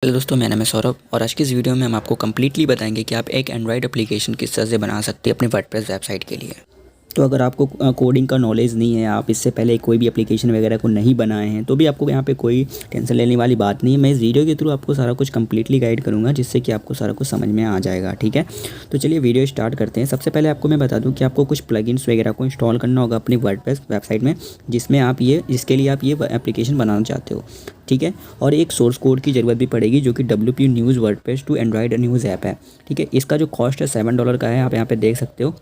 Hello दोस्तों, मेरा नाम है सौरभ और आज की इस वीडियो में हम आपको कम्प्लीटली बताएंगे कि आप एक एंड्रॉयड एप्लीकेशन किस तरह से बना सकते हैं अपने वर्डप्रेस वेबसाइट के लिए। तो अगर आपको कोडिंग का नॉलेज नहीं है, आप इससे पहले कोई भी एप्लीकेशन वगैरह को नहीं बनाए हैं, तो भी आपको यहाँ पे कोई टेंशन लेने वाली बात नहीं है। मैं इस वीडियो के थ्रू आपको सारा कुछ कम्प्लीटली गाइड करूँगा, जिससे कि आपको सारा कुछ समझ में आ जाएगा। ठीक है, तो चलिए वीडियो स्टार्ट करते हैं। सबसे पहले आपको मैं बता दूँ कि आपको कुछ प्लगइन्स वगैरह को इंस्टॉल करना होगा अपनी वर्डप्रेस वेबसाइट में, जिसके लिए आप ये एप्लीकेशन बनाना चाहते हो। ठीक है, और एक सोर्स कोड की ज़रूरत भी पड़ेगी, जो कि WP news WordPress to Android news app है। ठीक है, इसका जो कॉस्ट है $7 का है, आप यहाँ पे देख सकते हो।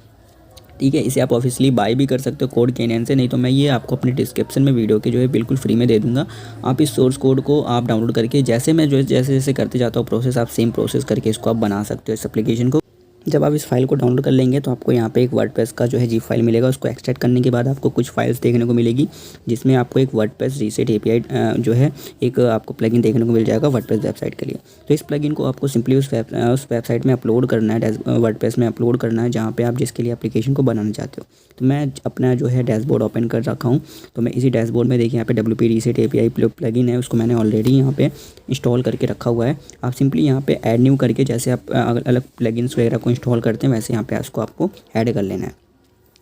ठीक है, इसे आप ऑफिशियली बाय भी कर सकते हो कोड के एन से, नहीं तो मैं ये आपको अपने डिस्क्रिप्शन में वीडियो के जो है बिल्कुल फ्री में दे दूंगा। आप इस सोर्स कोड को आप डाउनलोड करके जैसे जैसे करते जाता हूँ प्रोसेस, आप सेम प्रोसेस करके इसको आप बना सकते हो इस एप्लीकेशन को। जब आप इस फाइल को डाउनलोड कर लेंगे तो आपको यहाँ पे एक वर्डप्रेस का जो है ज़िप फाइल मिलेगा। उसको एक्सट्रैक्ट करने के बाद आपको कुछ फाइल्स देखने को मिलेगी, जिसमें आपको एक वर्डप्रेस रीसेट API जो है एक आपको प्लगइन देखने को मिल जाएगा वर्डप्रेस वेबसाइट के लिए। तो इस प्लगइन को आपको सिंपली उस वेबसाइट में अपलोड करना है, वर्डप्रेस में अपलोड करना है, जहाँ पे आप जिसके लिए एप्लीकेशन को बनाना चाहते हो। तो मैं अपना जो है डैशबोर्ड ओपन कर रखा हूँ। तो मैं इसी डैशबोर्ड में देखिए, यहाँ पे WP रीसेट API प्लगइन है, उसको मैंने ऑलरेडी यहाँ पे इंस्टॉल करके रखा हुआ है। आप सिंपली यहाँ पे ऐड न्यू करके, जैसे आप अलग प्लगइन्स वगैरह को इंस्टॉल करते हैं, वैसे यहाँ पे इसको आपको ऐड कर लेना है।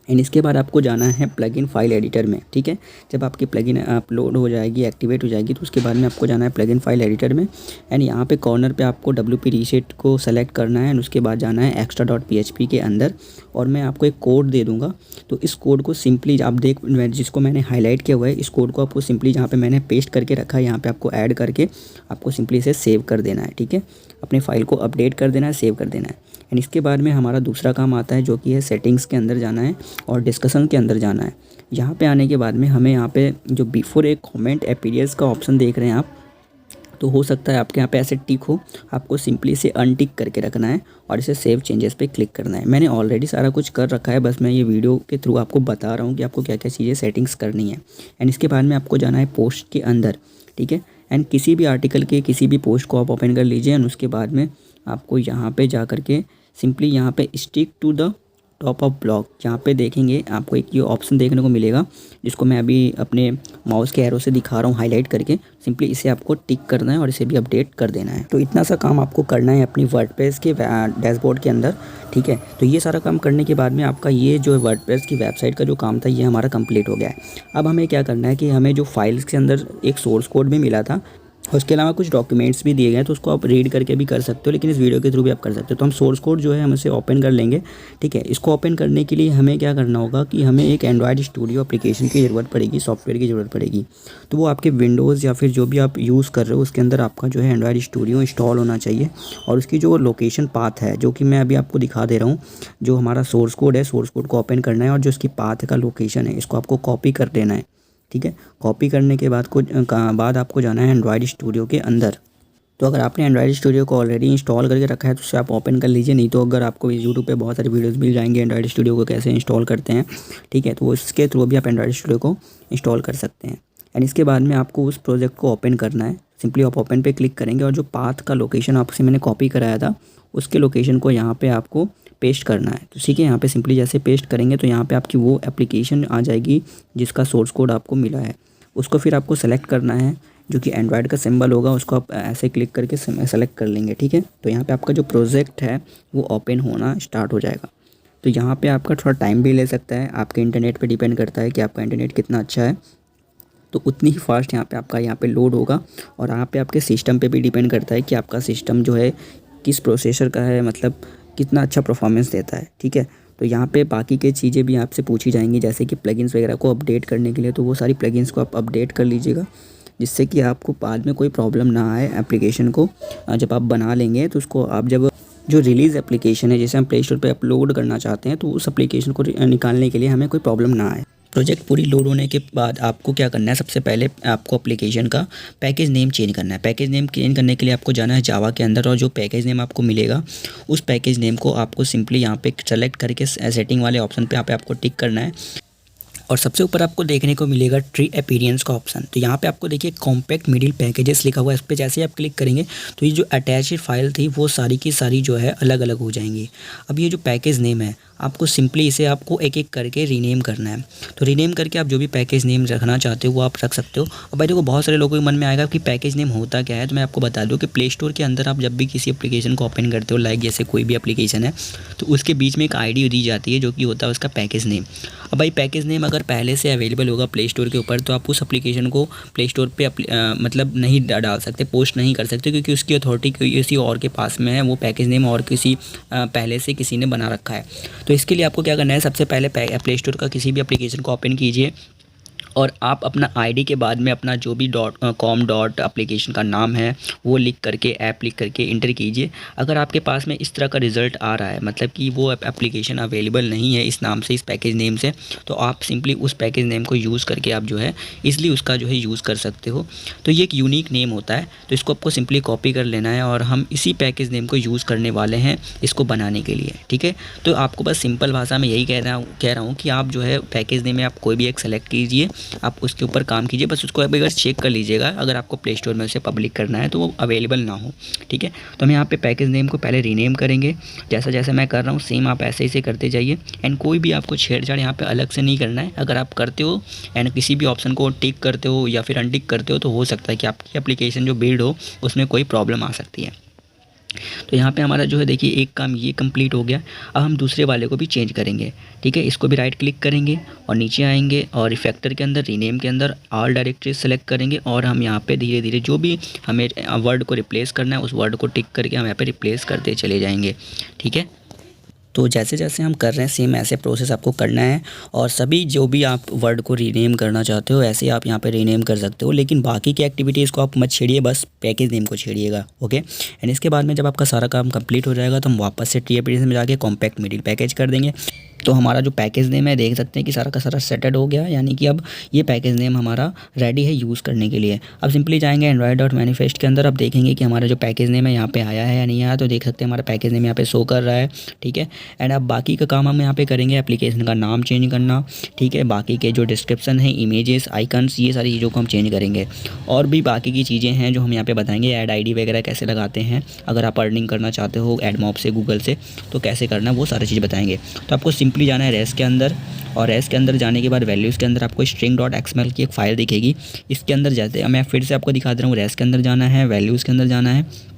एंड इसके बाद आपको जाना है प्लगइन फाइल एडिटर में। ठीक है, जब आपकी प्लगइन अपलोड हो जाएगी, एक्टिवेट हो जाएगी, तो उसके बाद में आपको जाना है प्लगइन फाइल एडिटर में। एंड यहाँ पे कॉर्नर पे आपको WP रीसेट को सेलेक्ट करना है, एंड उसके बाद जाना है extra.php के अंदर। और मैं आपको एक कोड दे दूँगा, तो इस कोड को सिंपली आप जिसको मैंने हाईलाइट किया हुआ है, इस कोड को आपको सिंपली जहाँ पे मैंने पेस्ट करके रखा है, यहाँ पे आपको ऐड करके आपको सिंपली इसे सेव कर देना है। ठीक है, अपने फाइल को अपडेट कर देना है, सेव कर देना है। एंड इसके बाद में हमारा दूसरा काम आता है, जो कि है सेटिंग्स के अंदर जाना है और डिस्कशन के अंदर जाना है। यहाँ पे आने के बाद में हमें यहाँ पे जो बिफोर एक कमेंट अपीयर्स का ऑप्शन देख रहे हैं आप, तो हो सकता है आपके यहाँ पे ऐसे टिक हो, आपको सिंपली इसे अनटिक करके रखना है और इसे सेव चेंजेस पे क्लिक करना है। मैंने ऑलरेडी सारा कुछ कर रखा है, बस मैं ये वीडियो के थ्रू आपको बता रहा हूँ कि आपको क्या क्या चीज़ें सेटिंग्स करनी है। एंड इसके बाद में आपको जाना है पोस्ट के अंदर। ठीक है, एंड किसी भी आर्टिकल के किसी भी पोस्ट को आप ओपन कर लीजिए, एंड उसके बाद में आपको यहाँ पे जा करके सिंपली यहाँ पे stick to the top of blog, यहाँ पे देखेंगे आपको एक ये ऑप्शन देखने को मिलेगा, जिसको मैं अभी अपने माउस के एरो से दिखा रहा हूँ हाईलाइट करके। सिंपली इसे आपको टिक करना है और इसे भी अपडेट कर देना है। तो इतना सा काम आपको करना है अपनी वर्डप्रेस के डैशबोर्ड के अंदर। ठीक है, तो ये सारा काम करने के बाद में आपका ये जो वर्डप्रेस की वेबसाइट का जो काम था, ये हमारा कंप्लीट हो गया है। अब हमें क्या करना है कि हमें जो फाइल्स के अंदर एक सोर्स कोड भी मिला था, उसके अलावा कुछ डॉक्यूमेंट्स भी दिए गए हैं, तो उसको आप रीड करके भी कर सकते हो, लेकिन इस वीडियो के थ्रू भी आप कर सकते हो। तो हम सोर्स कोड जो है हम इसे ओपन कर लेंगे। ठीक है, इसको ओपन करने के लिए हमें क्या करना होगा कि हमें एक एंड्रॉयड स्टूडियो एप्लीकेशन की ज़रूरत पड़ेगी, सॉफ्टवेयर की ज़रूरत पड़ेगी। तो वो आपके विंडोज़ या फिर जो भी आप यूज़ कर रहे हो, उसके अंदर आपका जो है एंड्रॉयड स्टूडियो इंस्टॉल होना चाहिए। और उसकी जो लोकेशन पाथ है, जो कि मैं अभी आपको दिखा दे रहा हूँ, जो हमारा सोर्स कोड है, सोर्स कोड को ओपन करना है, और जो इसकी पाथ का लोकेशन है, इसको आपको कॉपी कर देना है। ठीक है, कॉपी करने के बाद आपको जाना है एंड्रॉयड स्टूडियो के अंदर। तो अगर आपने एंड्रॉयड स्टूडियो को ऑलरेडी इंस्टॉल करके रखा है, तो उसे आप ओपन कर लीजिए, नहीं तो अगर आपको यूट्यूब पे बहुत सारी वीडियोस मिल जाएंगे एंड्रॉयड स्टूडियो को कैसे इंस्टॉल करते हैं। ठीक है, तो उसके थ्रू भी आप एंड्रॉयड स्टूडियो को इंस्टॉल कर सकते हैं। एंड इसके बाद में आपको उस प्रोजेक्ट को ओपन करना है। सिंपली आप ओपन पे क्लिक करेंगे, और जो पाथ का लोकेशन आपसे मैंने कॉपी कराया था, उसके लोकेशन को यहाँ पे आपको पेस्ट करना है। तो ठीक है, यहाँ पे सिंपली जैसे पेस्ट करेंगे, तो यहाँ पे आपकी वो एप्लीकेशन आ जाएगी जिसका सोर्स कोड आपको मिला है। उसको फिर आपको सेलेक्ट करना है, जो कि एंड्रॉयड का सिंबल होगा, उसको आप ऐसे क्लिक करके सेलेक्ट कर लेंगे। ठीक है, तो यहाँ पे आपका जो प्रोजेक्ट है वो ओपन होना स्टार्ट हो जाएगा। तो यहाँ पे आपका थोड़ा टाइम भी ले सकता है, आपके इंटरनेट पे डिपेंड करता है कि आपका इंटरनेट कितना अच्छा है, तो उतनी ही फास्ट यहाँ पे लोड होगा। और यहाँ पे आपके सिस्टम पे भी डिपेंड करता है कि आपका सिस्टम जो है किस प्रोसेसर का है, मतलब कितना अच्छा परफॉर्मेंस देता है। ठीक है, तो यहाँ पे बाकी के चीज़ें भी आपसे पूछी जाएंगी, जैसे कि प्लगइन्स वगैरह को अपडेट करने के लिए, तो वो सारी प्लगइन्स को आप अपडेट कर लीजिएगा, जिससे कि आपको बाद में कोई प्रॉब्लम ना आए एप्लीकेशन को। जब आप बना लेंगे, तो उसको आप जब जो रिलीज़ एप्लीकेशन है, जैसे हम प्ले स्टोर पे अपलोड करना चाहते हैं, तो उस एप्लीकेशन को निकालने के लिए हमें कोई प्रॉब्लम ना आए। प्रोजेक्ट पूरी लोड होने के बाद आपको क्या करना है, सबसे पहले आपको एप्लीकेशन का पैकेज नेम चेंज करना है। पैकेज नेम चेंज करने के लिए आपको जाना है जावा के अंदर, और जो पैकेज नेम आपको मिलेगा, उस पैकेज नेम को आपको सिंपली यहाँ पे सेलेक्ट करके सेटिंग वाले ऑप्शन पे यहाँ पे आपको टिक करना है। और सबसे ऊपर आपको देखने को मिलेगा ट्री अपीयरेंस का ऑप्शन। तो यहाँ पे आपको देखिए कॉम्पैक्ट मिडिल पैकेजेस लिखा हुआ है, इस पर जैसे ही आप क्लिक करेंगे, तो ये जो अटैच्ड फाइल थी वो सारी की सारी जो है अलग अलग हो जाएंगी। अब ये जो पैकेज नेम है, आपको सिंपली इसे आपको एक एक करके रीनेम करना है। तो रीनेम करके आप जो भी पैकेज नेम रखना चाहते हो वो आप रख सकते हो। और भाई देखो बहुत सारे लोगों के मन में आएगा कि पैकेज नेम होता क्या है, तो मैं आपको बता दूं कि प्ले स्टोर के अंदर आप जब भी किसी एप्लीकेशन को ओपन करते हो, लाइक जैसे कोई भी एप्लीकेशन है, तो उसके बीच में एक आईडी दी जाती है जो कि होता है उसका पैकेज नेम। अब भाई पैकेज नेम अगर पहले से अवेलेबल होगा प्ले स्टोर के ऊपर तो आप उस एप्लीकेशन को प्ले स्टोर पे मतलब नहीं डाल सकते, पोस्ट नहीं कर सकते, क्योंकि उसकी अथॉरिटी किसी और के पास में है, वो पैकेज नेम और किसी पहले से किसी ने बना रखा है। तो इसके लिए आपको क्या करना है, सबसे पहले प्ले स्टोर का किसी भी एप्लीकेशन को ओपन कीजिए और आप अपना आईडी के बाद में अपना जो भी .com एप्लीकेशन का नाम है वो लिख करके, ऐप लिख करके इंटर कीजिए। अगर आपके पास में इस तरह का रिज़ल्ट आ रहा है, मतलब कि वो एप्लीकेशन अवेलेबल नहीं है इस नाम से, इस पैकेज नेम से, तो आप सिंपली उस पैकेज नेम को यूज़ करके आप जो है ईज़िली उसका जो है यूज़ कर सकते हो। तो ये एक यूनिक नेम होता है, तो इसको आपको सिंपली कॉपी कर लेना है और हम इसी पैकेज नेम को यूज़ करने वाले हैं इसको बनाने के लिए, ठीक है। तो आपको बस सिंपल भाषा में यही कह रहा हूँ कि आप जो है पैकेज नेम में आप कोई भी एक सेलेक्ट कीजिए, आप उसके ऊपर काम कीजिए, बस उसको अगर चेक कर लीजिएगा अगर आपको प्ले स्टोर में उसे पब्लिक करना है तो वो अवेलेबल ना हो, ठीक है। तो हम यहाँ पे पैकेज नेम को पहले रीनेम करेंगे, जैसा जैसा मैं कर रहा हूँ सेम आप ऐसे ही से करते जाइए। एंड कोई भी आपको छेड़छाड़ यहाँ पे अलग से नहीं करना है। अगर आप करते हो एंड किसी भी ऑप्शन को टिक करते हो या फिर अनटिक करते हो तो हो सकता है कि आपकी एप्लीकेशन जो बिल्ड हो उसमें कोई प्रॉब्लम आ सकती है। तो यहाँ पे हमारा जो है देखिए एक काम ये कंप्लीट हो गया। अब हम दूसरे वाले को भी चेंज करेंगे, ठीक है। इसको भी राइट क्लिक करेंगे और नीचे आएंगे और इफेक्टर के अंदर रीनेम के अंदर ऑल डायरेक्टरी सेलेक्ट करेंगे और हम यहाँ पे धीरे धीरे जो भी हमें वर्ड को रिप्लेस करना है उस वर्ड को टिक करके हम यहाँ पे रिप्लेस करते चले जाएंगे, ठीक है। तो जैसे जैसे हम कर रहे हैं सेम ऐसे प्रोसेस आपको करना है और सभी जो भी आप वर्ड को रीनेम करना चाहते हो ऐसे आप यहाँ पे रीनेम कर सकते हो, लेकिन बाकी की एक्टिविटीज़ को आप मत छेड़िए, बस पैकेज नेम को छेड़िएगा, ओके। एंड इसके बाद में जब आपका सारा काम कंप्लीट हो जाएगा तो हम वापस से ट्री एप्लीकेशन में जाके कॉम्पैक्ट मिडिल पैकेज कर देंगे। तो हमारा जो पैकेज नेम है देख सकते हैं कि सारा का सारा सेटेड हो गया, यानी कि अब ये पैकेज नेम हमारा रेडी है यूज़ करने के लिए। अब सिंपली जाएंगे android.manifest के अंदर, अब देखेंगे कि हमारा जो पैकेज नेम है यहाँ पे आया है या नहीं आया। तो देख सकते हैं हमारा पैकेज नेम यहाँ पे शो कर रहा है, ठीक है। एंड अब बाकी का काम हम यहाँ पे करेंगे एप्लीकेशन का नाम चेंज करना, ठीक है। बाकी के जो डिस्क्रिप्शन है, इमेजेस, आइकन्स, ये सारी चीज़ों को हम चेंज करेंगे। और भी बाकी की चीज़ें हैं जो हम यहाँ पे बताएंगे, ऐड आईडी वगैरह कैसे लगाते हैं, अगर आप अर्निंग करना चाहते हो एडमॉब से, गूगल से, तो कैसे करना वो सारी चीज़ बताएंगे। तो आपको सिंपली जाना है रेस के अंदर और रेस के अंदर जाने के बाद वैल्यूज़ के अंदर आपको string.xml की एक फ़ाइल दिखेगी। इसके अंदर जाते हैं, मैं फिर से आपको दिखा दे रहा हूँ, रेस के अंदर जाना है, वैल्यूज़ के अंदर जाना है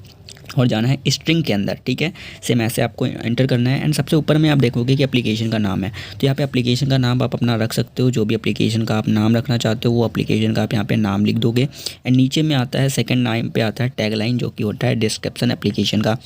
और जाना है स्ट्रिंग के अंदर, ठीक है। सेम ऐसे आपको एंटर करना है। एंड सबसे ऊपर में आप देखोगे कि एप्लीकेशन का नाम है, तो यहाँ पे एप्लीकेशन का नाम आप अपना रख सकते हो, जो भी एप्लीकेशन का आप नाम रखना चाहते हो वो एप्लीकेशन का आप यहाँ पे नाम लिख दोगे। एंड नीचे में आता है सेकंड नाम पे आता है टैगलाइन, जो कि होता है डिस्क्रिप्शन एप्लीकेशन का।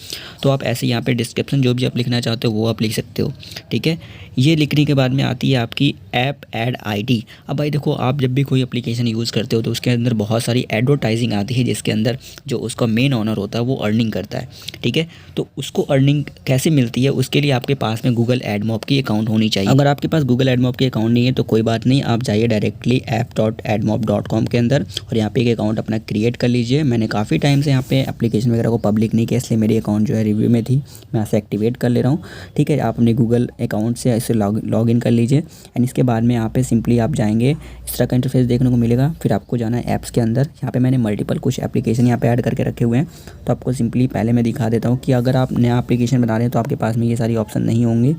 तो आप ऐसे यहाँ पे डिस्क्रिप्शन जो भी आप लिखना चाहते हो वो आप लिख सकते हो, ठीक है। ये लिखने के बाद में आती है आपकी ऐप ऐड आईडी। अब भाई देखो, आप जब भी कोई एप्लीकेशन यूज़ करते हो तो उसके अंदर बहुत सारी एडवर्टाइजिंग आती है, जिसके अंदर जो उसका मेन ओनर होता है वो अर्निंग करता है, ठीक है। तो उसको अर्निंग कैसे मिलती है, उसके लिए आपके पास में गूगल एडमॉब की अकाउंट होनी चाहिए। अगर आपके पास गूगल एडमॉब की अकाउंट नहीं है तो कोई बात नहीं, आप जाइए डायरेक्टली app.admob.com के अंदर और यहाँ पे एक अकाउंट अपना क्रिएट कर लीजिए। मैंने काफ़ी टाइम से यहाँ पे एप्लीकेशन वगैरह को पब्लिक नहीं किया, इसलिए मेरी अकाउंट जो है रिव्यू में थी, मैं ऐसे एक्टिवेट कर ले रहा हूँ, ठीक है। आप अपने गूगल अकाउंट से ऐसे लॉग इन कर लीजिए। एंड इसके बाद में यहाँ पे सिंपली आप जाएंगे, इस तरह का इंटरफेस देखने को मिलेगा। फिर आपको जाना है ऐप्स के अंदर, यहाँ पे मैंने मल्टीपल कुछ एप्लीकेशन यहाँ पे ऐड करके रखे हुए हैं। तो आपको सिंपली पहले मैं दिखा देता हूँ कि अगर आप नया एप्लीकेशन बना रहे हैं तो आपके पास में ये सारी ऑप्शन नहीं होंगे।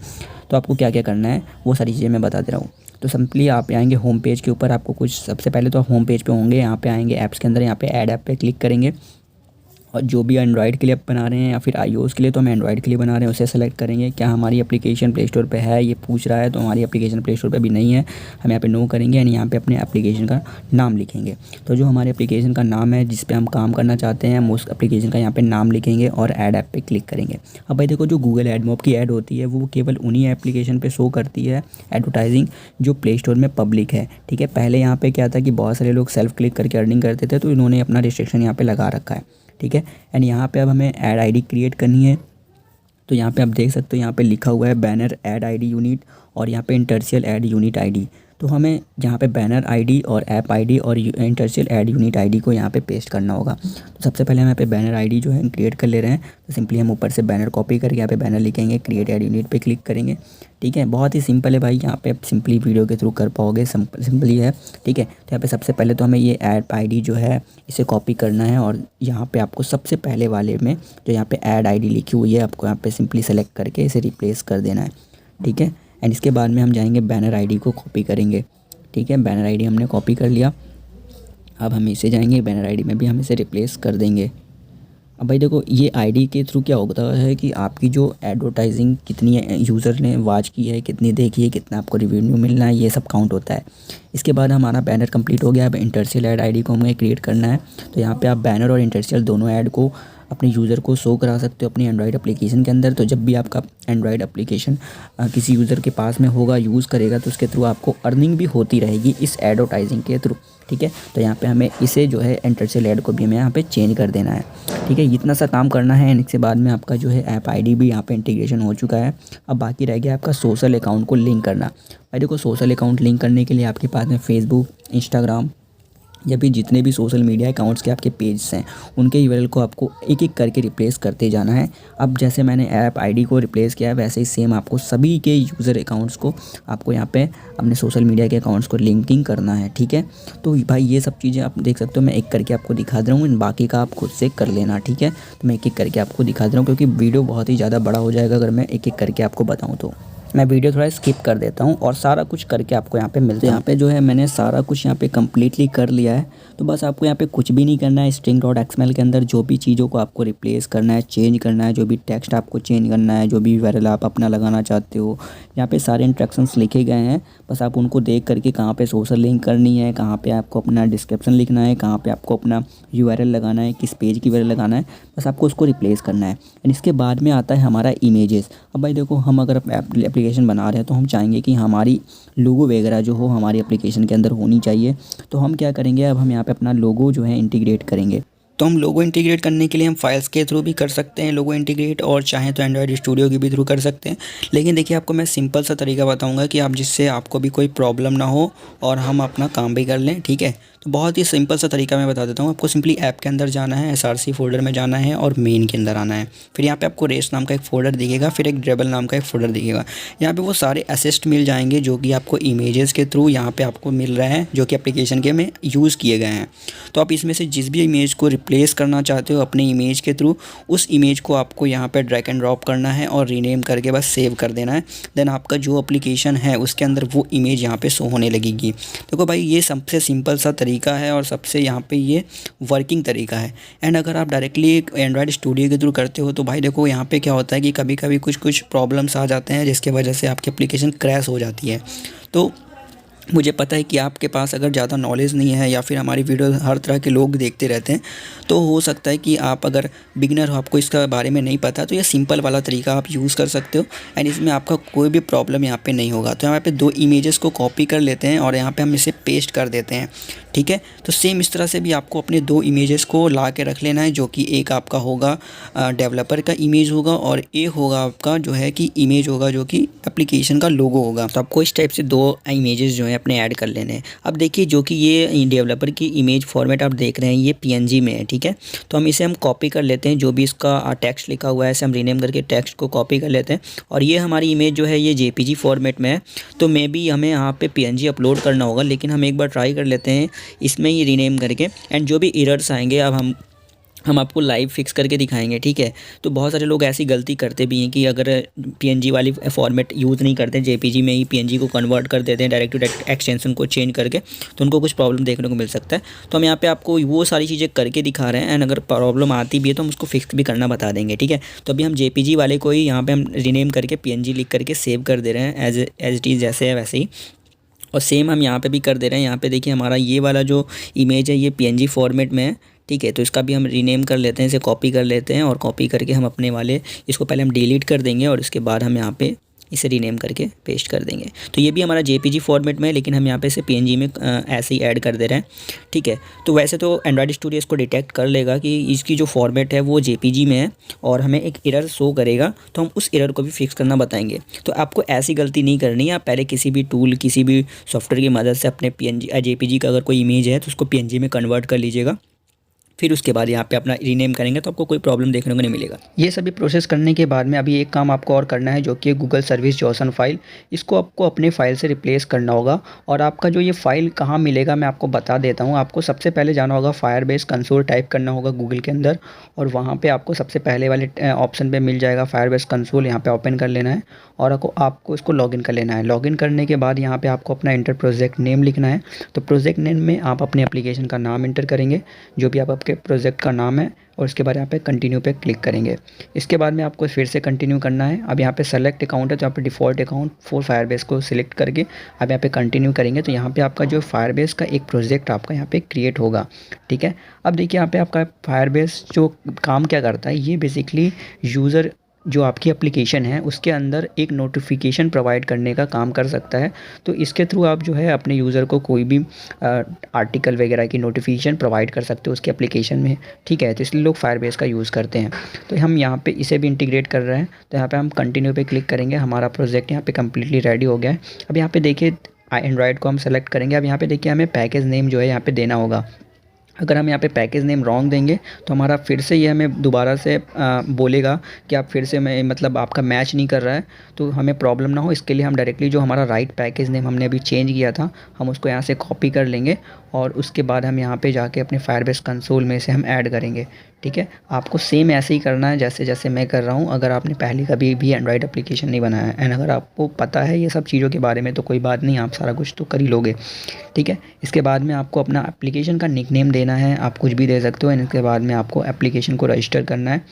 तो आपको क्या क्या करना है वो सारी चीज़ें मैं बता दे रहा हूँ। तो सिंपली आप आएंगे होम पेज के ऊपर, आपको कुछ सबसे पहले तो आप होम पेज पे होंगे, यहाँ पे आएंगे ऐप्स के अंदर, यहाँ पे ऐड ऐप पे क्लिक करेंगे और जो भी एंड्रॉइड के लिए आप बना रहे हैं या फिर iOS के लिए, तो हम एंड्रॉइड के लिए बना रहे हैं, उसे सेलेक्ट करेंगे। क्या हमारी एप्लीकेशन प्ले स्टोर पे है ये पूछ रहा है, तो हमारी एप्लीकेशन प्ले स्टोर पे भी नहीं है, हम यहाँ पे नो करेंगे। यानी यहाँ पे अपने एप्लीकेशन का नाम लिखेंगे। तो जो हमारे एप्लीकेशन का नाम है जिस पे हम काम करना चाहते हैं, हम उस एप्लीकेशन का यहाँ पे नाम लिखेंगे और ऐड ऐप पे क्लिक करेंगे। अब भाई देखो, जो गूगल एडमॉब की ऐड होती है वो केवल उन्हीं एप्लीकेशन पे शो करती है एडवर्टाइजिंग जो प्ले स्टोर में पब्लिक है, ठीक है। पहले यहाँ पे क्या था कि बहुत सारे लोग सेल्फ क्लिक करके अर्निंग करते थे, तो इन्होंने अपना रिस्ट्रिक्शन यहाँ पे लगा रखा है, ठीक है। एंड यहाँ पे अब हमें ऐड आईडी क्रिएट करनी है। तो यहाँ पे आप देख सकते हो, यहाँ पे लिखा हुआ है बैनर ऐड आईडी यूनिट और यहाँ पे इंटरशियल ऐड यूनिट आईडी। तो हमें यहाँ पे बैनर आईडी और ऐप आईडी और इंटरशियल ऐड यूनिट आईडी को यहाँ पे पेस्ट करना होगा। तो सबसे पहले हम यहाँ पे बैनर आईडी जो है क्रिएट कर ले रहे हैं। तो सिंपली हम ऊपर से बैनर कॉपी करके यहाँ पे बैनर लिखेंगे, क्रिएट ऐड यूनिट पे क्लिक करेंगे, ठीक है। बहुत ही सिंपल है भाई, यहाँ पे आप सिंपली वीडियो के थ्रू कर पाओगे, सिंपली है, ठीक है। तो यहाँ पे सबसे पहले तो हमें ये ऐप आईडी जो है इसे कॉपी करना है और यहाँ पे आपको सबसे पहले वाले में जो यहाँ पे ऐड आईडी लिखी हुई है, आपको यहाँ पे सिंपली सेलेक्ट करके इसे रिप्लेस कर देना है, ठीक है। एंड इसके बाद में हम जाएंगे बैनर आईडी को कॉपी करेंगे, ठीक है। बैनर आईडी हमने कॉपी कर लिया। अब हम इसे जाएंगे बैनर आईडी में भी हम इसे रिप्लेस कर देंगे। अब भाई देखो ये आईडी के थ्रू क्या होता है कि आपकी जो एडवर्टाइजिंग कितनी यूज़र ने वॉच की है, कितनी देखी है, कितना आपको रिवेन्यू मिलना है, ये सब काउंट होता है। इसके बाद हमारा बैनर कंप्लीट हो गया। अब इंटरसेल ऐड आईडी को हमें क्रिएट करना है। तो यहाँ पे आप बैनर और इंटरसेल दोनों ऐड को अपने यूज़र को शो करा सकते हो अपनी एंड्रॉयड एप्लीकेशन के अंदर। तो जब भी आपका एंड्रॉयड एप्लीकेशन किसी यूज़र के पास में होगा, यूज़ करेगा, तो उसके थ्रू आपको अर्निंग भी होती रहेगी इस एडवर्टाइजिंग के थ्रू, ठीक है। तो यहाँ पे हमें इसे जो है इंटरसेल ऐड को भी हमें यहाँ पे चेंज कर देना है, ठीक है। इतना सा काम करना है। इसके बाद में आपका जो है ऐप आईडी भी यहाँ पे इंटीग्रेशन हो चुका है। अब बाकी रह गया आपका सोशल अकाउंट को लिंक करना। भाई देखो सोशल अकाउंट लिंक करने के लिए आपके पास में फेसबुक, इंस्टाग्राम या फिर जितने भी सोशल मीडिया अकाउंट्स के आपके पेज हैं उनके यूआरएल को आपको एक एक करके रिप्लेस करते जाना है। अब जैसे मैंने ऐप आईडी को रिप्लेस किया है वैसे ही सेम आपको सभी के यूज़र अकाउंट्स को आपको यहाँ पे अपने सोशल मीडिया के अकाउंट्स को लिंकिंग करना है, ठीक है। तो भाई ये सब चीज़ें आप देख सकते हो, मैं एक करके आपको दिखा दे रहा हूँ, बाकी का आप खुद से कर लेना, ठीक है। तो मैं एक एक करके आपको दिखा दे रहा हूँ क्योंकि वीडियो बहुत ही ज़्यादा बड़ा हो जाएगा अगर मैं एक एक करके आपको बताऊँ। तो मैं वीडियो थोड़ा स्किप कर देता हूँ और सारा कुछ करके आपको यहाँ पे मिलता है। यहाँ पे जो है मैंने सारा कुछ यहाँ पे कम्प्लीटली कर लिया है। तो बस आपको यहाँ पे कुछ भी नहीं करना है। string.xml के अंदर जो भी चीज़ों को आपको रिप्लेस करना है, चेंज करना है, जो भी टेक्स्ट आपको चेंज करना है, जो भी यूआरएल आप अपना लगाना चाहते हो, यहाँ पे सारे इंस्ट्रक्शंस लिखे गए हैं। बस आप उनको देख करके कहाँ पे सोशल लिंक करनी है, कहाँ पे आपको अपना डिस्क्रिप्शन लिखना है, कहाँ पे आपको अपना यूआरएल लगाना है, किस पेज की यूआरएल लगाना है, बस आपको उसको रिप्लेस करना है। एंड इसके बाद में आता है हमारा इमेजेस। अब भाई देखो हम अगर एप्लीकेशन बना रहे हैं तो हम चाहेंगे कि हमारी लोगो वगैरह जो हो हमारी एप्लीकेशन के अंदर होनी चाहिए। तो हम क्या करेंगे, अब हम यहाँ पे अपना लोगो जो है इंटीग्रेट करेंगे। तो हम लोगो इंटीग्रेट करने के लिए हम फाइल्स के थ्रू भी कर सकते हैं लोगो इंटीग्रेट, और चाहें तो एंड्रॉयड स्टूडियो के भी थ्रू कर सकते हैं। लेकिन देखिए आपको मैं सिंपल सा तरीका बताऊंगा कि आप जिससे आपको भी कोई प्रॉब्लम ना हो और हम अपना काम भी कर लें, ठीक है। तो बहुत ही सिंपल सा तरीका मैं बता देता हूँ आपको। सिंपली ऐप के अंदर जाना है, SRC फोल्डर में जाना है और मेन के अंदर आना है। फिर यहाँ पे आपको रेस नाम का एक फ़ोल्डर दिखेगा, फिर एक ड्रेबल नाम का एक फ़ोल्डर दिखेगा। यहाँ पे वो सारे असिस्ट मिल जाएंगे जो कि आपको इमेजेस के थ्रू यहाँ पे आपको मिल रहे हैं, जो कि एप्लीकेशन के में यूज़ किए गए हैं। तो आप इसमें से जिस भी इमेज को रिप्लेस करना चाहते हो अपने इमेज के थ्रू, उस इमेज को आपको यहाँ पे ड्रैग एंड ड्रॉप करना है और रीनेम करके बस सेव कर देना है। देन आपका जो एप्लीकेशन है उसके अंदर वो इमेज यहाँ पे शो होने लगेगी। देखो भाई ये सबसे सिंपल सा तरीका है और सबसे यहाँ पे ये वर्किंग तरीका है। एंड अगर आप डायरेक्टली एंड्रॉयड स्टूडियो के थ्रू करते हो तो भाई देखो यहाँ पे क्या होता है कि कभी कभी कुछ प्रॉब्लम्स आ जाते हैं जिसके वजह से आपकी एप्लीकेशन क्रैश हो जाती है। तो मुझे पता है कि आपके पास अगर ज़्यादा नॉलेज नहीं है या फिर हमारी वीडियो हर तरह के लोग देखते रहते हैं, तो हो सकता है कि आप अगर बिगिनर हो, आपको इसका बारे में नहीं पता, तो ये सिंपल वाला तरीका आप यूज़ कर सकते हो एंड इसमें आपका कोई भी प्रॉब्लम यहाँ पे नहीं होगा। तो यहाँ पे दो इमेजेस को कॉपी कर लेते हैं और यहाँ पे हम इसे पेस्ट कर देते हैं, ठीक है। तो सेम इस तरह से भी आपको अपने दो इमेजेस को ला के रख लेना है, जो कि एक आपका होगा डेवलपर का इमेज होगा और एक होगा आपका जो है कि इमेज होगा जो कि एप्लीकेशन का लोगो होगा। तो आपको इस टाइप से दो इमेजेस जो है अपने ऐड कर लेने हैं। अब देखिए जो कि ये डेवलपर की इमेज फॉर्मेट आप देख रहे हैं ये PNG में है, ठीक है। तो हम इसे कॉपी कर लेते हैं, जो भी इसका टेक्स्ट लिखा हुआ है इसे हम रीनेम करके टेक्स्ट को कॉपी कर लेते हैं और ये हमारी इमेज जो है ये JPG फॉर्मेट में है। तो मे बी हमें यहाँ पे PNG अपलोड करना होगा, लेकिन हम एक बार ट्राई कर लेते हैं इसमें ही रीनेम करके। एंड जो भी एरर्स आएंगे अब हम आपको लाइव फिक्स करके दिखाएंगे, ठीक है। तो बहुत सारे लोग ऐसी गलती करते भी हैं कि अगर PNG वाली फॉर्मेट यूज़ नहीं करते, JPG में ही PNG को कन्वर्ट कर देते हैं डायरेक्ट टू डायरेक्ट एक्सटेंशन को चेंज करके, तो उनको कुछ प्रॉब्लम देखने को मिल सकता है। तो हम यहाँ पे आपको वो सारी चीज़ें करके दिखा रहे हैं एंड अगर प्रॉब्लम आती भी है तो हम उसको फिक्स भी करना बता देंगे, ठीक है। तो अभी हम JPG वाले को ही यहाँ पर हम रीनेम करके PNG लिख करके सेव कर दे रहे हैं एज इट इज़ जैसे है वैसे ही। और सेम हम यहाँ पे भी कर दे रहे हैं। यहाँ पे देखिए हमारा ये वाला जो इमेज है ये PNG फॉर्मेट में है, ठीक है। तो इसका भी हम रीनेम कर लेते हैं, इसे कॉपी कर लेते हैं और कॉपी करके हम अपने वाले इसको पहले हम डिलीट कर देंगे और इसके बाद हम यहाँ पे इसे रीनेम करके पेस्ट कर देंगे। तो ये भी हमारा JPG फॉर्मेट में है, लेकिन हम यहाँ पे इसे PNG में ऐसे ही ऐड कर दे रहे हैं, ठीक है। तो वैसे तो एंड्रॉयड स्टूडियो इसको डिटेक्ट कर लेगा कि इसकी जो फॉर्मेट है वो JPG में है और हमें एक एरर शो करेगा, तो हम उस एरर को भी फिक्स करना बताएंगे। तो आपको ऐसी गलती नहीं करनी है। आप पहले किसी भी टूल किसी भी सॉफ्टवेयर की मदद से अपने JPG का अगर कोई इमेज है तो उसको PNG में कन्वर्ट कर लीजिएगा। फिर उसके बाद यहाँ पे अपना रीनेम करेंगे तो आपको कोई प्रॉब्लम देखने को नहीं मिलेगा। ये सभी प्रोसेस करने के बाद में अभी एक काम आपको और करना है, जो कि गूगल सर्विस जोसन फाइल। इसको आपको अपने फ़ाइल से रिप्लेस करना होगा। और आपका जो ये फ़ाइल कहाँ मिलेगा मैं आपको बता देता हूँ। आपको सबसे पहले जाना होगा फायरबेस कंसोल, टाइप करना होगा गूगल के अंदर, और वहाँ पर आपको सबसे पहले वाले ऑप्शन पर मिल जाएगा फायरबेस कंसोल। यहाँ पर ओपन कर लेना है और आपको इसको लॉगिन कर लेना है। लॉगिन करने के बाद यहाँ पे आपको अपना इंटर प्रोजेक्ट नेम लिखना है। तो प्रोजेक्ट नेम में आप अपने एप्लीकेशन का नाम इंटर करेंगे, जो भी आपके प्रोजेक्ट का नाम है, और उसके बाद यहाँ पे कंटिन्यू पे क्लिक करेंगे। इसके बाद में आपको फिर से कंटिन्यू करना है। अब यहाँ पे सेलेक्ट अकाउंट है, तो यहाँ पे डिफ़ॉल्ट अकाउंट फॉर फायरबेस को सिलेक्ट करके अब यहाँ पे कंटिन्यू करेंगे। तो यहाँ पे आपका जो फायरबेस का एक प्रोजेक्ट आपका यहाँ पे क्रिएट होगा। ठीक है, अब देखिए यहाँ पे आपका फायरबेस जो काम क्या करता है, ये बेसिकली यूज़र जो आपकी एप्लीकेशन है उसके अंदर एक नोटिफिकेशन प्रोवाइड करने का काम कर सकता है। तो इसके थ्रू आप जो है अपने यूज़र को कोई भी आर्टिकल वगैरह की नोटिफिकेशन प्रोवाइड कर सकते हो उसके एप्लीकेशन में। ठीक है, तो इसलिए लोग फायरबेस का यूज़ करते हैं। तो हम यहाँ पे इसे भी इंटीग्रेट कर रहे हैं। तो यहाँ पे हम कंटिन्यू पे क्लिक करेंगे। हमारा प्रोजेक्ट यहाँ पे कम्प्लीटली रेडी हो गया है। अब यहाँ पे देखिए एंड्रॉयड को हम सेलेक्ट करेंगे। अब यहाँ पे देखिए हमें पैकेज नेम जो है यहाँ पे देना होगा। अगर हम यहाँ पे पैकेज नेम रॉन्ग देंगे तो हमारा फिर से ये हमें दोबारा से बोलेगा कि आप फिर से मतलब आपका मैच नहीं कर रहा है। तो हमें प्रॉब्लम ना हो, इसके लिए हम डायरेक्टली जो हमारा राइट पैकेज नेम हमने अभी चेंज किया था, हम उसको यहाँ से कॉपी कर लेंगे और उसके बाद हम यहाँ पे जाके अपने फायरबेस कंसोल में से हम ऐड करेंगे। ठीक है, आपको सेम ऐसे ही करना है जैसे जैसे मैं कर रहा हूँ। अगर आपने पहले कभी भी एंड्रॉयड एप्लीकेशन नहीं बनाया है एंड अगर आपको पता है ये सब चीज़ों के बारे में तो कोई बात नहीं, आप सारा कुछ तो कर ही लोगे। ठीक है, इसके बाद में आपको अपना एप्लीकेशन का निकनेम देना है, आप कुछ भी दे सकते हो। इसके बाद में आपको एप्लीकेशन को रजिस्टर करना है।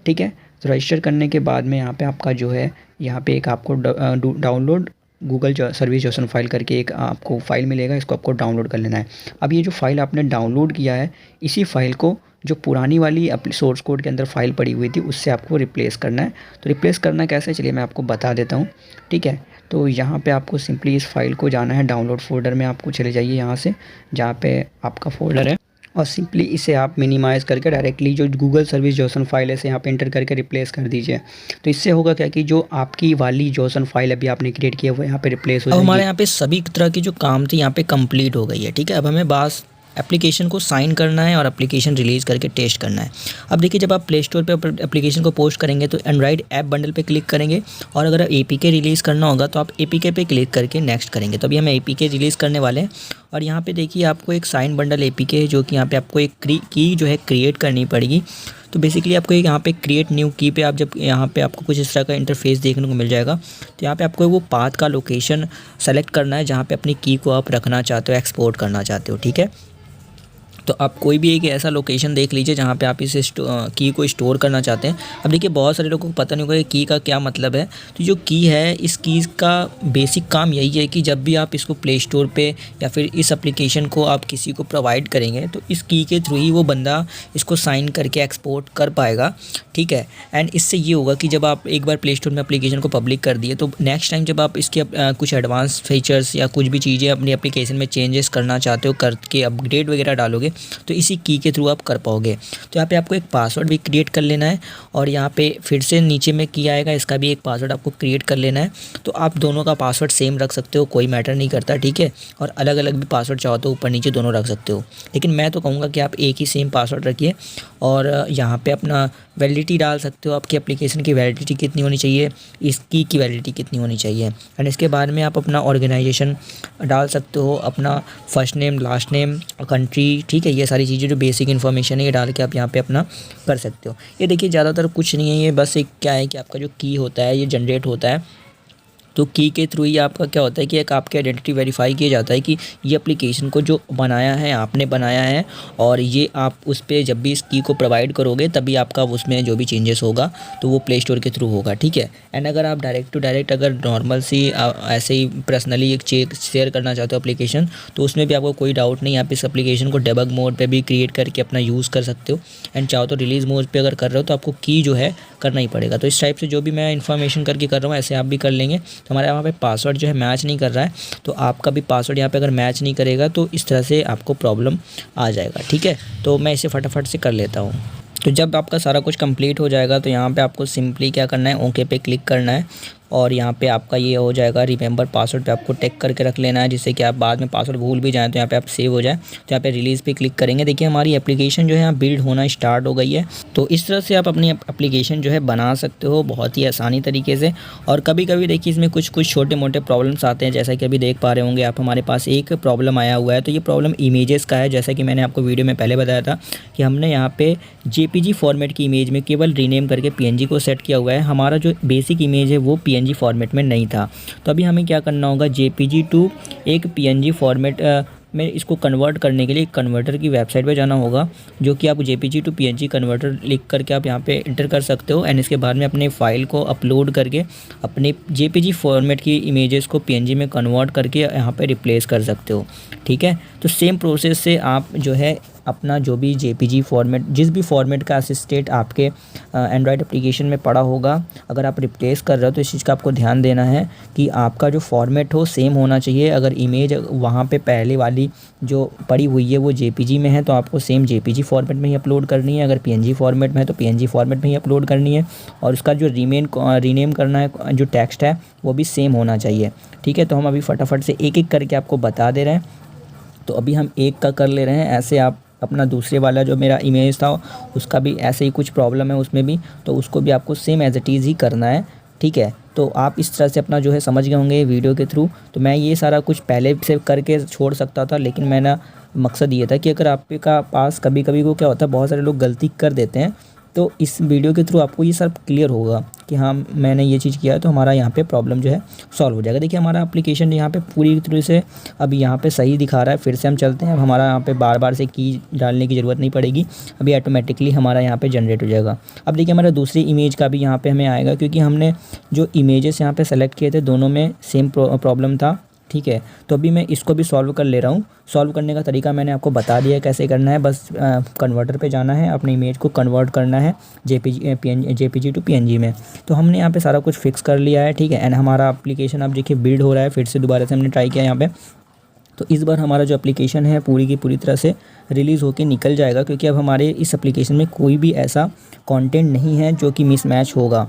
ठीक है, तो रजिस्टर करने के बाद में यहाँ पे आपका जो है यहाँ पे एक आपको download Google service Jason file करके एक आपको फ़ाइल मिलेगा, इसको आपको डाउनलोड कर लेना है। अब ये जो फ़ाइल आपने डाउनलोड किया है, इसी फ़ाइल को जो पुरानी वाली सोर्स कोड के अंदर फ़ाइल पड़ी हुई थी उससे आपको रिप्लेस करना है। तो रिप्लेस करना कैसे, चलिए मैं आपको बता देता हूँ। ठीक है, तो यहाँ पे आपको सिंपली इस फाइल को जाना है, डाउनलोड फ़ोल्डर में आपको चले जाइए यहाँ से जहाँ पे आपका फ़ोल्डर है, और सिंपली इसे आप मिनिमाइज़ करके डायरेक्टली जो गूगल सर्विस जोसन फाइल है इसे यहाँ पे एंटर करके रिप्लेस कर दीजिए। तो इससे होगा क्या कि जो आपकी वाली जोसन फाइल अभी आपने क्रिएट किया वो यहाँ पे रिप्लेस हो जाएगी। अब हमारे यहाँ पे सभी तरह की जो काम थी यहाँ पे कंप्लीट हो गई है। ठीक है, अब हमें बस एप्लीकेशन को साइन करना है और एप्लीकेशन रिलीज़ करके टेस्ट करना है। अब देखिए जब आप प्ले स्टोर पे एप्लीकेशन को पोस्ट करेंगे तो एंड्रॉयड ऐप बंडल पे क्लिक करेंगे, और अगर एपीके रिलीज़ करना होगा तो आप एपीके पे क्लिक करके नेक्स्ट करेंगे। तो अभी हम एपीके रिलीज़ करने वाले हैं, और यहाँ पे देखिए आपको एक साइन बंडल एपीके है जो कि यहाँ पे आपको एक की जो है क्रिएट करनी पड़ेगी। तो बेसिकली आपको एक यहाँ पे क्रिएट न्यू की पे आप जब यहाँ पे आपको कुछ इस तरह का इंटरफेस देखने को मिल जाएगा। तो यहाँ पे आपको वो पाथ का लोकेशन सेलेक्ट करना है जहाँ पे अपनी की को आप रखना चाहते हो, एक्सपोर्ट करना चाहते हो। ठीक है, तो आप कोई भी एक ऐसा लोकेशन देख लीजिए जहाँ पे आप इसे की को स्टोर करना चाहते हैं। अब देखिए बहुत सारे लोगों को पता नहीं होगा कि की का क्या मतलब है। तो जो की है, इस की का बेसिक काम यही है कि जब भी आप इसको प्ले स्टोर पे या फिर इस एप्लीकेशन को आप किसी को प्रोवाइड करेंगे तो इस की के थ्रू ही वो बंदा इसको साइन करके एक्सपोर्ट कर पाएगा। ठीक है, एंड इससे ये होगा कि जब आप एक बार प्ले स्टोर में एप्लीकेशन को पब्लिक कर दिए तो नेक्स्ट टाइम जब आप इसके कुछ एडवांस फीचर्स या कुछ भी चीज़ें अपनी एप्लीकेशन में चेंजेस करना चाहते हो, करके अपग्रेड वगैरह डालोगे तो इसी की के थ्रू आप कर पाओगे। तो यहाँ पे आपको एक पासवर्ड भी क्रिएट कर लेना है, और यहाँ पे फिर से नीचे में की आएगा, इसका भी एक पासवर्ड आपको क्रिएट कर लेना है। तो आप दोनों का पासवर्ड सेम रख सकते हो, कोई मैटर नहीं करता। ठीक है, और अलग अलग भी पासवर्ड चाहो तो ऊपर नीचे दोनों रख सकते हो, लेकिन मैं तो कहूँगा कि आप एक ही सेम पासवर्ड रखिए। और यहाँ पे अपना वैलिडिटी डाल सकते हो, आपकी एप्लीकेशन की वैलिडिटी कितनी होनी चाहिए, इस की वैलिडिटी कितनी होनी चाहिए। एंड इसके बाद में आप अपना ऑर्गेनाइजेशन डाल सकते हो, अपना first name, last name, country. ठीक है, ये सारी चीज़ें जो बेसिक इन्फॉर्मेशन है ये डाल के आप यहाँ पे अपना कर सकते हो। ये देखिए ज़्यादातर कुछ नहीं है, ये बस एक क्या है कि आपका जो की होता है ये जनरेट होता है। तो की के थ्रू ही आपका क्या होता है कि एक आपकी आइडेंटिटी वेरीफाई किया जाता है कि ये एप्लीकेशन को जो बनाया है आपने बनाया है, और ये आप उस पर जब भी इस की को प्रोवाइड करोगे तभी आपका उसमें जो भी चेंजेस होगा तो वो प्ले स्टोर के थ्रू होगा। ठीक है, एंड अगर आप डायरेक्ट टू डायरेक्ट अगर नॉर्मल सी ऐसे ही पर्सनली एक चेक शेयर करना चाहते हो एप्लीकेशन, तो उसमें भी आपको कोई डाउट नहीं, आप इस एप्लीकेशन को डेबग मोड पर भी क्रिएट करके अपना यूज़ कर सकते हो। एंड चाहो तो रिलीज़ मोड पर अगर कर रहे हो तो आपको की जो है करना ही पड़ेगा। तो इस टाइप से जो भी मैं इन्फॉर्मेशन करके कर रहा हूँ ऐसे आप भी कर लेंगे। तो हमारे यहाँ पे पासवर्ड जो है मैच नहीं कर रहा है, तो आपका भी पासवर्ड यहाँ पे अगर मैच नहीं करेगा तो इस तरह से आपको प्रॉब्लम आ जाएगा। ठीक है, तो मैं इसे फटाफट से कर लेता हूँ। तो जब आपका सारा कुछ कंप्लीट हो जाएगा तो यहाँ पे आपको सिंपली क्या करना है, ओके पे क्लिक करना है। और यहाँ पे आपका ये हो जाएगा रिमेंबर पासवर्ड पे आपको टिक करके रख लेना है, जिससे कि आप बाद में पासवर्ड भूल भी जाएँ तो यहाँ पे आप सेव हो जाए। तो यहाँ पे रिलीज़ पे क्लिक करेंगे, देखिए हमारी एप्लीकेशन जो है यहाँ बिल्ड होना स्टार्ट हो गई है। तो इस तरह से आप अपनी एप्लीकेशन जो है बना सकते हो बहुत ही आसानी तरीके से। और कभी कभी देखिए इसमें कुछ छोटे मोटे प्रॉब्लम्स आते हैं, जैसा कि अभी देख पा रहे होंगे आप, हमारे पास एक प्रॉब्लम आया हुआ है। तो ये प्रॉब्लम इमेजेस का है, जैसा कि मैंने आपको वीडियो में पहले बताया था कि हमने यहाँ पे जेपीजी फॉर्मेट की इमेज में केवल रीनेम करके पीएनजी को सेट किया हुआ है। हमारा जो बेसिक इमेज है वो पीएनजी फॉर्मेट में नहीं था। तो अभी हमें क्या करना होगा, जेपीजी टू एक पीएनजी फॉर्मेट में इसको कन्वर्ट करने के लिए कन्वर्टर की वेबसाइट पे जाना होगा, जो कि आप जेपीजी टू पीएनजी कन्वर्टर लिख करके आप यहाँ पे इंटर कर सकते हो। एंड इसके बाद में अपने फ़ाइल को अपलोड करके अपने जेपीजी फॉर्मेट की इमेजेस को पीएनजी में कन्वर्ट करके यहाँ पे रिप्लेस कर सकते हो। ठीक है, तो सेम प्रोसेस से आप जो है अपना जो भी जेपीजी फॉर्मेट, जिस भी फॉर्मेट का असिस्टेंट आपके एंड्रॉयड एप्लीकेशन में पड़ा होगा, अगर आप रिप्लेस कर रहे हो तो इस चीज़ का आपको ध्यान देना है कि आपका जो फॉर्मेट हो सेम होना चाहिए। अगर इमेज वहाँ पे पहले वाली जो पड़ी हुई है वो जेपीजी में है तो आपको सेम जेपीजी फॉर्मेट में ही अपलोड करनी है, अगर पीएनजी फॉर्मेट में है तो पीएनजी फॉर्मेट में ही अपलोड करनी है। और उसका जो रीनेम करना है, जो टेक्स्ट है वो भी सेम होना चाहिए। ठीक है, तो हम अभी फटाफट से एक एक करके आपको बता दे रहे हैं। तो अभी हम एक का कर ले रहे हैं, ऐसे आप अपना दूसरे वाला जो मेरा इमेज था उसका भी ऐसे ही कुछ प्रॉब्लम है उसमें भी, तो उसको भी आपको सेम एज इट इज़ ही करना है। ठीक है, तो आप इस तरह से अपना जो है समझ गए होंगे वीडियो के थ्रू। तो मैं ये सारा कुछ पहले से करके छोड़ सकता था, लेकिन मेरा मकसद ये था कि अगर आपका पास कभी कभी को क्या होता है, बहुत सारे लोग गलती कर देते हैं, तो इस वीडियो के थ्रू आपको ये सब क्लियर होगा कि हाँ मैंने ये चीज़ किया है, तो हमारा यहाँ पे प्रॉब्लम जो है सॉल्व हो जाएगा। देखिए हमारा एप्लीकेशन यहाँ पे पूरी तरह से अब यहाँ पे सही दिखा रहा है। फिर से हम चलते हैं, अब हमारा यहाँ पे बार बार से की डालने की ज़रूरत नहीं पड़ेगी, अभी ऑटोमेटिकली हमारा यहाँ पे जनरेट हो जाएगा। अब देखिए हमारा दूसरी इमेज का भी यहाँ पे हमें आएगा, क्योंकि हमने जो इमेजेस यहाँ पे सेलेक्ट किए थे दोनों में सेम प्रॉब्लम था। ठीक है, तो अभी मैं इसको भी सॉल्व कर ले रहा हूँ। सॉल्व करने का तरीका मैंने आपको बता दिया है कैसे करना है। बस कन्वर्टर पे जाना है, अपने इमेज को कन्वर्ट करना है जेपीजी टू पीएनजी में। तो हमने यहाँ पे सारा कुछ फिक्स कर लिया है। ठीक है, एंड हमारा एप्लीकेशन अब देखिए बिल्ड हो रहा है। फिर से दोबारा से हमने ट्राई किया यहाँ पे, तो इस बार हमारा जो एप्लीकेशन है पूरी की पूरी तरह से रिलीज़ होके निकल जाएगा, क्योंकि अब हमारे इस एप्लीकेशन में कोई भी ऐसा कंटेंट नहीं है जो कि मिसमैच होगा।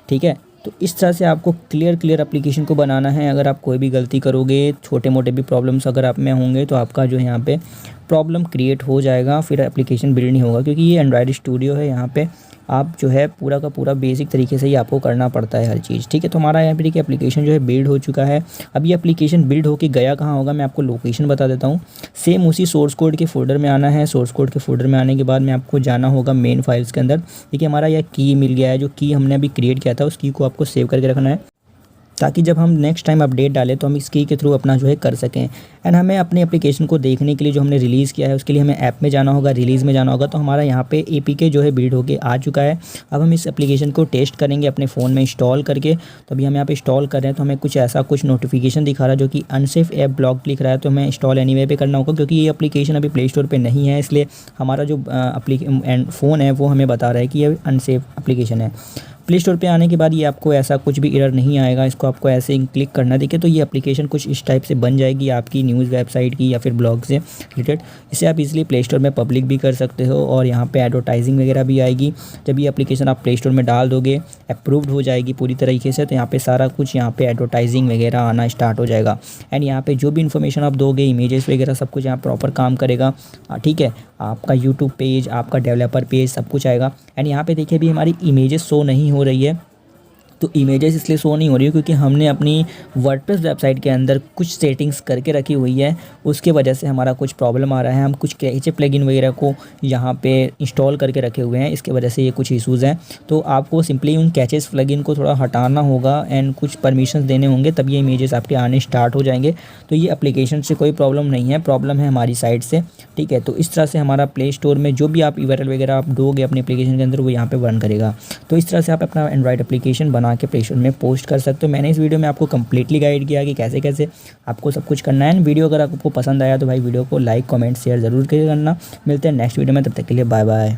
ठीक है, तो इस तरह से आपको क्लियर एप्लीकेशन को बनाना है। अगर आप कोई भी गलती करोगे, छोटे मोटे भी प्रॉब्लम्स अगर आप में होंगे, तो आपका जो है यहाँ पे प्रॉब्लम क्रिएट हो जाएगा, फिर एप्लीकेशन बिल्ड नहीं होगा। क्योंकि ये एंड्रॉयड स्टूडियो है, यहाँ पे आप जो है पूरा का पूरा बेसिक तरीके से ही आपको करना पड़ता है हर चीज़। ठीक है, तो हमारा यहाँ पे देखिए एप्लीकेशन जो है बिल्ड हो चुका है। अब ये एप्लीकेशन बिल्ड होके गया कहाँ होगा, मैं आपको लोकेशन बता देता हूँ। सेम उसी सोर्स कोड के फोल्डर में आना है। सोर्स कोड के फोल्डर में आने के बाद में आपको जाना होगा मेन फाइल्स के अंदर। देखिए हमारा यह की मिल गया है, जो की हमने अभी क्रिएट किया था उस की को आपको सेव करके रखना है, ताकि जब हम नेक्स्ट टाइम अपडेट डालें तो हम इस की के थ्रू अपना जो है कर सकें। एंड हमें अपने एप्लीकेशन को देखने के लिए जो हमने रिलीज़ किया है उसके लिए हमें ऐप में जाना होगा, रिलीज़ में जाना होगा। तो हमारा यहाँ पे एपीके जो है बिल्ड होके आ चुका है। अब हम इस एप्लीकेशन को टेस्ट करेंगे अपने फ़ोन में इंस्टॉल करके। तो अभी हम यहाँ पे इंस्टॉल कर रहे हैं, तो हमें कुछ ऐसा कुछ नोटिफिकेशन दिखा रहा है जो कि अनसेफ ऐप ब्लॉक लिख रहा है। तो हमें इंस्टॉल एनीवे पे करना होगा, क्योंकि ये एप्लीकेशन अभी प्ले स्टोर पर नहीं है, इसलिए हमारा जो फ़ोन है वो हमें बता रहा है कि ये अनसेफ एप्लीकेशन है। प्ले स्टोर पे आने के बाद ये आपको ऐसा कुछ भी एरर नहीं आएगा, इसको आपको ऐसे ही क्लिक करना। देखिए तो ये एप्लीकेशन कुछ इस टाइप से बन जाएगी आपकी न्यूज़ वेबसाइट की या फिर ब्लॉग से रिलेटेड। इसे आप इजीली प्ले स्टोर में पब्लिक भी कर सकते हो, और यहाँ पे एडवर्टाइजिंग वगैरह भी आएगी। जब ये एप्लीकेशन आप प्ले स्टोर में डाल दोगे, अप्रूव्ड हो जाएगी पूरी तरीके से, तो यहाँ पे सारा कुछ यहाँ पे एडवर्टाइजिंग वगैरह आना स्टार्ट हो जाएगा। एंड यहाँ पे जो भी इन्फॉर्मेशन आप दोगे, इमेजेस वगैरह सब कुछ यहाँ प्रॉपर काम करेगा। ठीक है, आपका यूट्यूब पेज, आपका डेवलपर पेज सब कुछ आएगा। एंड यहाँ पे देखिए अभी हमारी इमेजेस शो नहीं हो रही है। तो इमेजेस इसलिए शो नहीं हो रही है क्योंकि हमने अपनी वर्डप्रेस वेबसाइट के अंदर कुछ सेटिंग्स करके रखी हुई है, उसके वजह से हमारा कुछ प्रॉब्लम आ रहा है। हम कुछ कैचे प्लगइन वगैरह को यहाँ पे इंस्टॉल करके रखे हुए हैं, इसके वजह से ये कुछ इश्यूज़ हैं। तो आपको सिंपली उन कैचेस प्लगइन को थोड़ा हटाना होगा एंड कुछ परमिशंस देने होंगे, तब ये इमेजेस आपके आने स्टार्ट हो जाएंगे। तो ये एप्लीकेशन से कोई प्रॉब्लम नहीं है, प्रॉब्लम है हमारी साइड से। ठीक है, तो इस तरह से हमारा प्ले स्टोर में जो भी आप यूआरएल वगैरह आप दोगे अपने एप्लीकेशन के अंदर, वो यहाँ पे रन करेगा। तो इस तरह से आप अपना एंड्रॉयड एप्लीकेशन बना के प्ले स्टोर में पोस्ट कर सकते हो। मैंने इस वीडियो में आपको कंप्लीटली गाइड किया कि कैसे कैसे आपको सब कुछ करना है। वीडियो अगर आपको पसंद आया तो भाई वीडियो को लाइक, कमेंट, शेयर ज़रूर करना। मिलते हैं नेक्स्ट वीडियो में, तब तक के लिए बाय बाय।